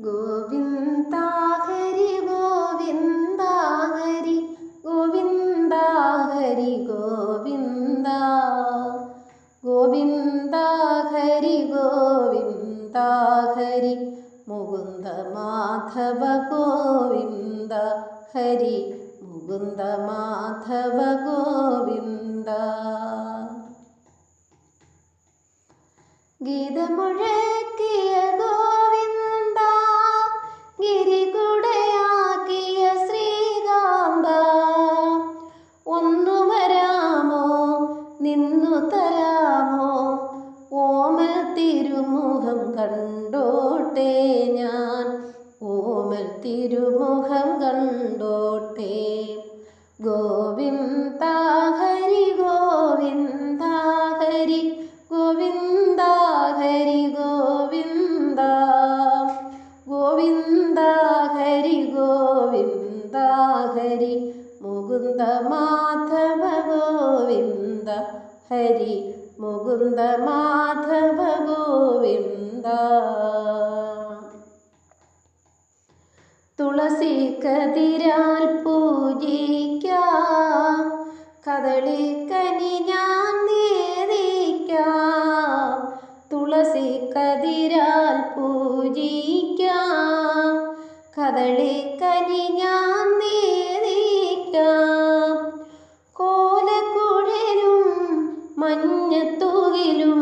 ഗോവിന്ദ ഹരി ഗോവിന്ദ ഹരി ഗോവിന്ദ ഹരി ഗോവിന്ദ ഗോവിന്ദ ഹരി ഗോവിന്ദ ഹരി മുകുന്ദ മാധവ ഗോവിന്ദ ഹരി മുകുന്ദ മാധവ ഗോവിന്ദ. ഗീതമുഴക്കിയ ഗോവിന്ദ ഗിരികുടയാക്കിയ ശ്രീകാന്ത, ഒന്നു വരാമോ നിന്നു തരാമോ ഓമൽ തിരുമുഖം കണ്ടോട്ടെ ഞാൻ, ഓമൽ തിരുമുഖം കണ്ടോട്ടെ. ഗോവിന്ദ ഹരി ഗോവിന്ദ ഹരി ഗോവിന്ദ ഹരി ഗോവിന്ദ ഗോവിന്ദ ഹരി ഗോവിന്ദ ഹരി മുകുന്ദ മാധവ ഗോവിന്ദ ഹരി മുകുന്ദ മാധവ ഗോവിന്ദ. തുളസി കതിരാൽ പൂജിക്കാം, കദളിക്കനി ഞാൻ നേദിക്കാം. തുളസി കതിരാൽ പൂജിക്കാം, കദളിക്കനി ഞാൻ നേദിക്കാം. കോലക്കുഴലും മഞ്ഞത്തൂകിലും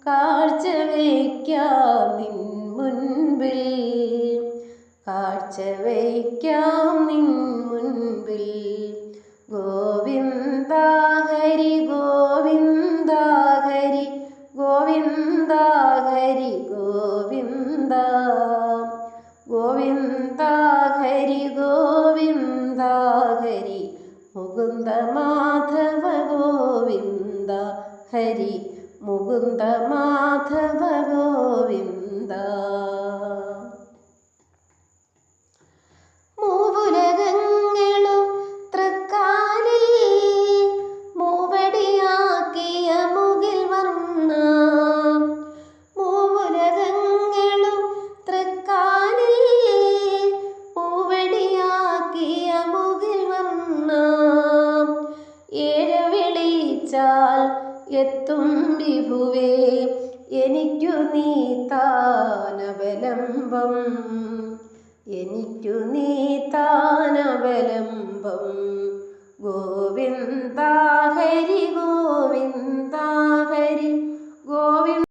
കാഴ്ച വയ്ക്കാം നിൻ മുൻപിൽ, കാഴ്ച വയ്ക്കാം നിൻ മുൻപിൽ. ഗോവിന്ദ ഹരി ഗോവിന്ദ ഹരി ഗോവിന്ദ ഹരി ഗോവിന്ദ ഗോവിന്ദ ഹരി ഗോവിന്ദ ഹരി മുകുന്ദ മാധവ ഗോവിന്ദ ഹരി മുകുന്ദ മാധവ ഗോവിന്ദ. മൂവുലകങ്ങളും തൃക്കാലിൽ മൂവടിയാക്കിയ മുകിൽ വർണ്ണ, മൂവുലകങ്ങളും തൃക്കാലിൽ മൂവടിയാക്കിയ മുകിൽ വർണ്ണ. ഏഴ വിളിച്ചാൽ എത്തും വിഭുവേ എനിക്കു നീ താനവലംബം, എനിക്കു നീ താനവലംബം. ഗോവിന്ദ ഹരി ഗോവിന്ദ ഹരി ഗോവിന്ദ